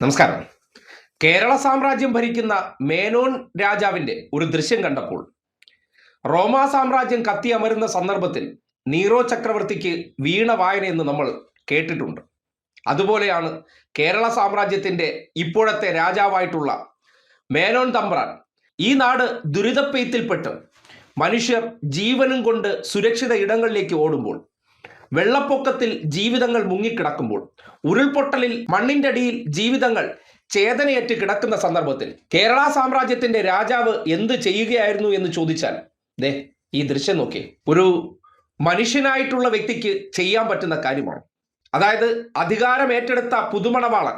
നമസ്കാരം. കേരള സാമ്രാജ്യം ഭരിക്കുന്ന മേനോൻ രാജാവിന്റെ ഒരു ദൃശ്യം കണ്ടപ്പോൾ റോമാ സാമ്രാജ്യം കത്തിയമരുന്ന സന്ദർഭത്തിൽ നീറോ ചക്രവർത്തിക്ക് വീണ വായനയെന്ന് നമ്മൾ കേട്ടിട്ടുണ്ട്. അതുപോലെയാണ് കേരള സാമ്രാജ്യത്തിന്റെ ഇപ്പോഴത്തെ രാജാവായിട്ടുള്ള മേനോൻ തമ്പ്രാൻ. ഈ നാട് ദുരിതപ്പെയ്ത്തിൽപ്പെട്ട് മനുഷ്യർ ജീവനും കൊണ്ട് സുരക്ഷിത ഇടങ്ങളിലേക്ക് ഓടുമ്പോൾ, വെള്ളപ്പൊക്കത്തിൽ ജീവിതങ്ങൾ മുങ്ങിക്കിടക്കുമ്പോൾ, ഉരുൾപൊട്ടലിൽ മണ്ണിന്റെ അടിയിൽ ജീവിതങ്ങൾ ചേതനയേറ്റ് കിടക്കുന്ന സന്ദർഭത്തിൽ കേരള സാമ്രാജ്യത്തിന്റെ രാജാവ് എന്ത് ചെയ്യുകയായിരുന്നു എന്ന് ചോദിച്ചാൽ ദേ ഈ ദൃശ്യം നോക്കി. ഒരു മനുഷ്യനായിട്ടുള്ള വ്യക്തിക്ക് ചെയ്യാൻ പറ്റുന്ന കാര്യമാണ്. അതായത് അധികാരം ഏറ്റെടുത്ത പുതുമണവാളൻ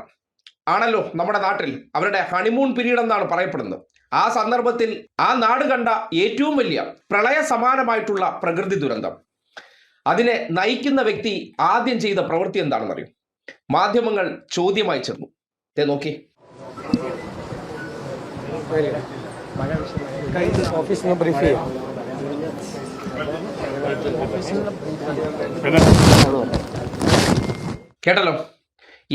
ആണല്ലോ നമ്മുടെ നാട്ടിൽ അവരുടെ ഹണിമൂൺ പീരീഡ് എന്നാണ് പറയപ്പെടുന്നത്. ആ സന്ദർഭത്തിൽ ആ നാട് കണ്ട ഏറ്റവും വലിയ പ്രളയ സമാനമായിട്ടുള്ള പ്രകൃതി ദുരന്തം, അതിനെ നയിക്കുന്ന വ്യക്തി ആദ്യം ചെയ്ത പ്രവൃത്തി എന്താണെന്നറിയും? മാധ്യമങ്ങൾ ചോദ്യമായി ചെന്നു. നോക്കി. കേട്ടല്ലോ,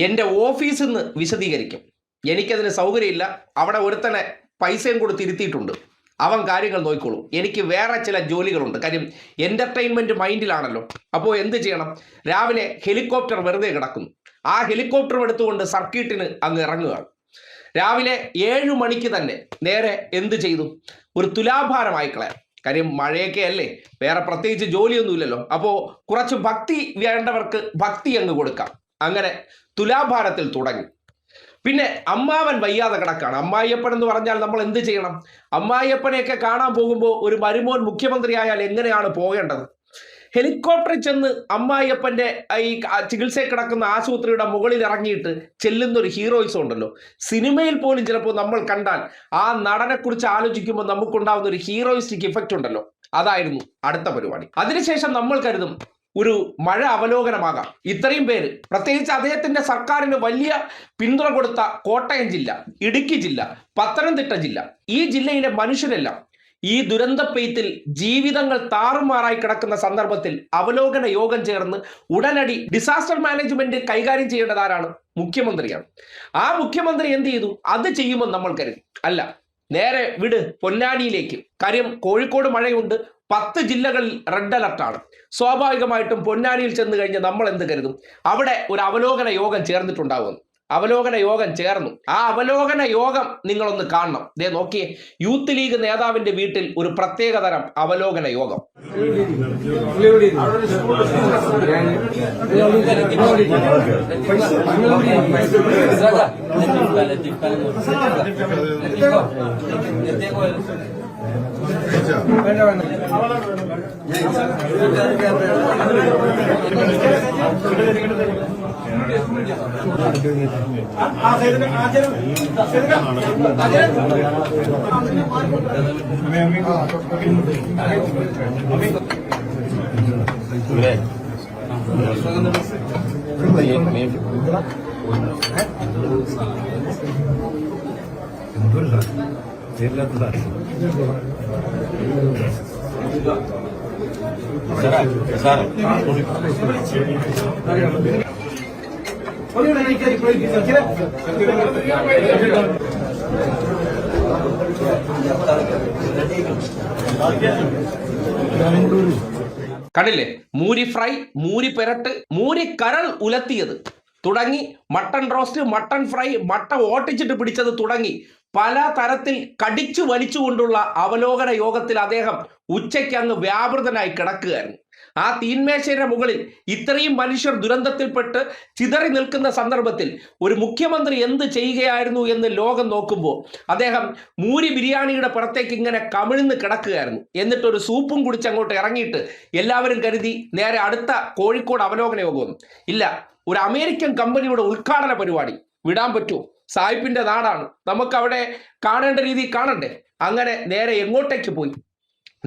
എൻ്റെ ഓഫീസിൽ നിന്ന് വിശദീകരിക്കും. എനിക്കതിന് സൗകര്യമില്ല. അവിടെ ഒരുത്തനെ പൈസയും കൊടുത്തിരുത്തിയിട്ടുണ്ട്. അവൻ കാര്യങ്ങൾ നോക്കിക്കോളൂ. എനിക്ക് വേറെ ചില ജോലികളുണ്ട്. കാര്യം എൻ്റർടൈൻമെൻറ്റ് മൈൻഡിലാണല്ലോ. അപ്പോൾ എന്ത് ചെയ്യണം? രാവിലെ ഹെലികോപ്റ്റർ വെറുതെ കിടക്കുന്നു. ആ ഹെലികോപ്റ്റർ എടുത്തുകൊണ്ട് സർക്യൂട്ടിന് അങ്ങ് ഇറങ്ങുകയാണ്. രാവിലെ 7 മണിക്ക് തന്നെ നേരെ എന്ത് ചെയ്തു? ഒരു തുലാഭാരമായി കളയാം. കാര്യം മഴയൊക്കെ അല്ലേ, വേറെ പ്രത്യേകിച്ച് ജോലിയൊന്നുമില്ലല്ലോ. അപ്പോൾ കുറച്ച് ഭക്തി വേണ്ടവർക്ക് ഭക്തി അങ്ങ് കൊടുക്കാം. അങ്ങനെ തുലാഭാരത്തിൽ തുടങ്ങി. പിന്നെ അമ്മാവൻ വയ്യാതെ കിടക്കാണ്. അമ്മായിയപ്പൻ എന്ന് പറഞ്ഞാൽ നമ്മൾ എന്ത് ചെയ്യണം? അമ്മായിയപ്പനെയൊക്കെ കാണാൻ പോകുമ്പോൾ ഒരു മരുമോൻ മുഖ്യമന്ത്രി ആയാൽ എങ്ങനെയാണ് പോകേണ്ടത്? ഹെലികോപ്റ്ററിൽ ചെന്ന് അമ്മായിയപ്പൻ്റെ ഈ ചികിത്സയിൽ കിടക്കുന്ന ആശുപത്രിയുടെ മുകളിൽ ഇറങ്ങിയിട്ട് ചെല്ലുന്നൊരു ഹീറോയിസം ഉണ്ടല്ലോ. സിനിമയിൽ പോലും ചിലപ്പോൾ നമ്മൾ കണ്ടാൽ ആ നടനെക്കുറിച്ച് ആലോചിക്കുമ്പോൾ നമുക്കുണ്ടാകുന്ന ഒരു ഹീറോയിസ്റ്റിക് ഇഫക്റ്റ് ഉണ്ടല്ലോ. അതായിരുന്നു അടുത്ത പരിപാടി. അതിനുശേഷം നമ്മൾ കരുതും ഒരു മഴ അവലോകനമാകാം. ഇത്രയും പേര്, പ്രത്യേകിച്ച് അദ്ദേഹത്തിന്റെ സർക്കാരിന് വലിയ പിന്തുണ കൊടുത്ത കോട്ടയം ജില്ല, ഇടുക്കി ജില്ല, പത്തനംതിട്ട ജില്ല, ഈ ജില്ലയിലെ മനുഷ്യരെല്ലാം ഈ ദുരന്തപ്പെയ്ത്തിൽ ജീവിതങ്ങൾ താറുമാറായി കിടക്കുന്ന സന്ദർഭത്തിൽ അവലോകന യോഗം ചേർന്ന് ഉടനടി ഡിസാസ്റ്റർ മാനേജ്മെന്റ് കൈകാര്യം ചെയ്യേണ്ടത് ആരാണ്? മുഖ്യമന്ത്രിയാണ്. ആ മുഖ്യമന്ത്രി എന്ത് ചെയ്തു? അത് ചെയ്യുമെന്ന് നമ്മൾ കരുതി. അല്ല, നേരെ വിട് പൊന്നാനിയിലേക്ക്. കാര്യം കോഴിക്കോട് മഴയുണ്ട്, 10 ജില്ലകളിൽ റെഡ് അലർട്ടാണ്. സ്വാഭാവികമായിട്ടും പൊന്നാനിയിൽ ചെന്ന് കഴിഞ്ഞ് നമ്മൾ എന്ത് കരുതും? അവിടെ ഒരു അവലോകന യോഗം ചേർന്നിട്ടുണ്ടാവുമെന്ന്. അവലോകന യോഗം ചേർന്നു. ആ അവലോകന യോഗം നിങ്ങളൊന്ന് കാണണം. ദേ നോക്കിയേ, യൂത്ത് ലീഗ് നേതാവിന്റെ വീട്ടിൽ ഒരു പ്രത്യേകതരം അവലോകന യോഗം. കണ്ടില്ലേ? മൂരി ഫ്രൈ, മൂരി പെരട്ട്, മൂരി കരൾ ഉലത്തിയത് തുടങ്ങി, മട്ടൺ റോസ്റ്റ്, മട്ടൺ ഫ്രൈ, മട്ട ഓട്ടിച്ചിട്ട് പിടിച്ചത് തുടങ്ങി പല തരത്തിൽ കടിച്ചു വലിച്ചുകൊണ്ടുള്ള അവലോകന യോഗത്തിൽ അദ്ദേഹം ഉച്ചയ്ക്ക് അങ്ങ് വ്യാപൃതനായി കിടക്കുകയായിരുന്നു. ആ തീന്മേശയുടെ മുകളിൽ ഇത്രയും മനുഷ്യർ ദുരന്തത്തിൽപ്പെട്ട് ചിതറി നിൽക്കുന്ന സന്ദർഭത്തിൽ ഒരു മുഖ്യമന്ത്രി എന്ത് ചെയ്യുകയായിരുന്നു എന്ന് ലോകം നോക്കുമ്പോൾ അദ്ദേഹം മൂരി ബിരിയാണിയുടെ പുറത്തേക്ക് ഇങ്ങനെ കമിഴ്ന്ന് കിടക്കുകയായിരുന്നു. എന്നിട്ടൊരു സൂപ്പും കുടിച്ച് അങ്ങോട്ട് ഇറങ്ങിയിട്ട് എല്ലാവരും കരുതി നേരെ അടുത്ത കോഴിക്കോട് അവലോകന യോഗമൊന്നും ഇല്ല. ഒരു അമേരിക്കൻ കമ്പനിയുടെ ഉദ്ഘാടന പരിപാടി വിടാൻ പറ്റുമോ? സായിപ്പിന്റെ നാടാണ്, നമുക്ക് അവിടെ കാണേണ്ട രീതിയിൽ കാണണ്ടേ? അങ്ങനെ നേരെ എങ്ങോട്ടേക്ക് പോയി?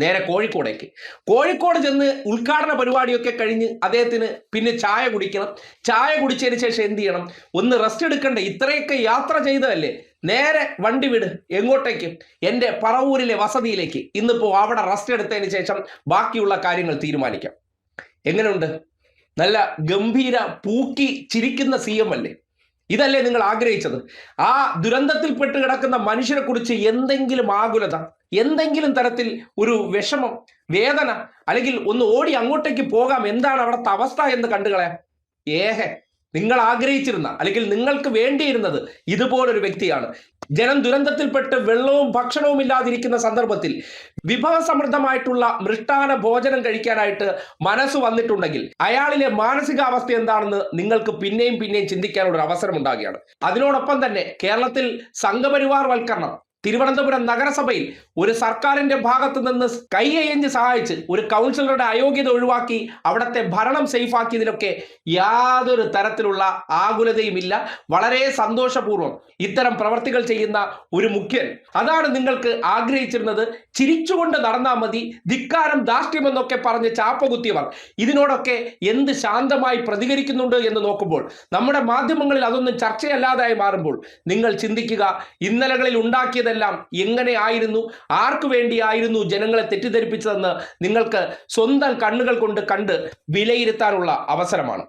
നേരെ കോഴിക്കോടേക്ക്. കോഴിക്കോട് ചെന്ന് ഉദ്ഘാടന പരിപാടിയൊക്കെ കഴിഞ്ഞ് അദ്ദേഹത്തിന് പിന്നെ ചായ കുടിക്കണം. ചായ കുടിച്ചതിന് ശേഷം എന്ത് ചെയ്യണം? ഒന്ന് റെസ്റ്റ് എടുക്കണ്ടേ? ഇത്രയൊക്കെ യാത്ര ചെയ്തതല്ലേ? നേരെ വണ്ടി വിട്. എങ്ങോട്ടേക്ക്? എൻ്റെ പറവൂരിലെ വസതിയിലേക്ക്. ഇന്നിപ്പോൾ അവിടെ റെസ്റ്റ് എടുത്തതിന് ശേഷം ബാക്കിയുള്ള കാര്യങ്ങൾ തീരുമാനിക്കാം. എങ്ങനെയുണ്ട്? നല്ല ഗംഭീര പൂക്കി ചിരിക്കുന്ന CM അല്ലേ? ഇതല്ലേ നിങ്ങൾ ആഗ്രഹിച്ചത്? ആ ദുരന്തത്തിൽപ്പെട്ട് കിടക്കുന്ന മനുഷ്യരെ കുറിച്ച് എന്തെങ്കിലും ആകുലത, എന്തെങ്കിലും തരത്തിൽ ഒരു വിഷമം, വേദന, അല്ലെങ്കിൽ ഒന്ന് ഓടി അങ്ങോട്ടേക്ക് പോകാം, എന്താണ് അവിടുത്തെ അവസ്ഥ എന്ന് കണ്ടുകളയാം. നിങ്ങൾ ആഗ്രഹിച്ചിരുന്ന അല്ലെങ്കിൽ നിങ്ങൾക്ക് വേണ്ടിയിരുന്നത് ഇതുപോലൊരു വ്യക്തിയാണ്. ജനം ദുരന്തത്തിൽപ്പെട്ട് വെള്ളവും ഭക്ഷണവും ഇല്ലാതിരിക്കുന്ന സന്ദർഭത്തിൽ വിഭവസമൃദ്ധമായിട്ടുള്ള മൃഷ്ടാന ഭോജനം കഴിക്കാനായിട്ട് മനസ്സ് വന്നിട്ടുണ്ടെങ്കിൽ അയാളിലെ മാനസികാവസ്ഥ എന്താണെന്ന് നിങ്ങൾക്ക് പിന്നെയും ചിന്തിക്കാനുള്ള ഒരു അവസരം ഉണ്ടാകുകയാണ്. അതിനോടൊപ്പം തന്നെ കേരളത്തിൽ സംഘപരിവാർ വൽക്കരണം, തിരുവനന്തപുരം നഗരസഭയിൽ ഒരു സർക്കാരിന്റെ ഭാഗത്ത് നിന്ന് കൈയയഞ്ഞ് സഹായിച്ച് ഒരു കൗൺസിലറുടെ അയോഗ്യത ഒഴിവാക്കി അവിടുത്തെ ഭരണം സേഫാക്കിയതിലൊക്കെ യാതൊരു തരത്തിലുള്ള ആകുലതയുമില്ല. വളരെ സന്തോഷപൂർവ്വം ഇത്തരം പ്രവർത്തികൾ ചെയ്യുന്ന ഒരു മുഖ്യൻ, അതാണ് നിങ്ങൾക്ക് ആഗ്രഹിച്ചിരുന്നത്. ചിരിച്ചുകൊണ്ട് നടന്നാൽ മതി, ധിക്കാരം, ധാർഷ്ട്യമെന്നൊക്കെ പറഞ്ഞ് ചാപ്പകുത്തിയവർ ഇതിനോടൊക്കെ എന്ത് ശാന്തമായി പ്രതികരിക്കുന്നുണ്ട് എന്ന് നോക്കുമ്പോൾ, നമ്മുടെ മാധ്യമങ്ങളിൽ അതൊന്നും ചർച്ചയല്ലാതായി മാറുമ്പോൾ നിങ്ങൾ ചിന്തിക്കുക, ഇന്നലകളിൽ ഉണ്ടാക്കിയത് എങ്ങനെ ആയിരുന്നു, ആർക്കു വേണ്ടിയായിരുന്നു ജനങ്ങളെ തെറ്റിദ്ധരിപ്പിച്ചതെന്ന് നിങ്ങൾക്ക് സ്വന്തം കണ്ണുകൾ കൊണ്ട് കണ്ട് വിലയിരുത്താനുള്ള അവസരമാണ്.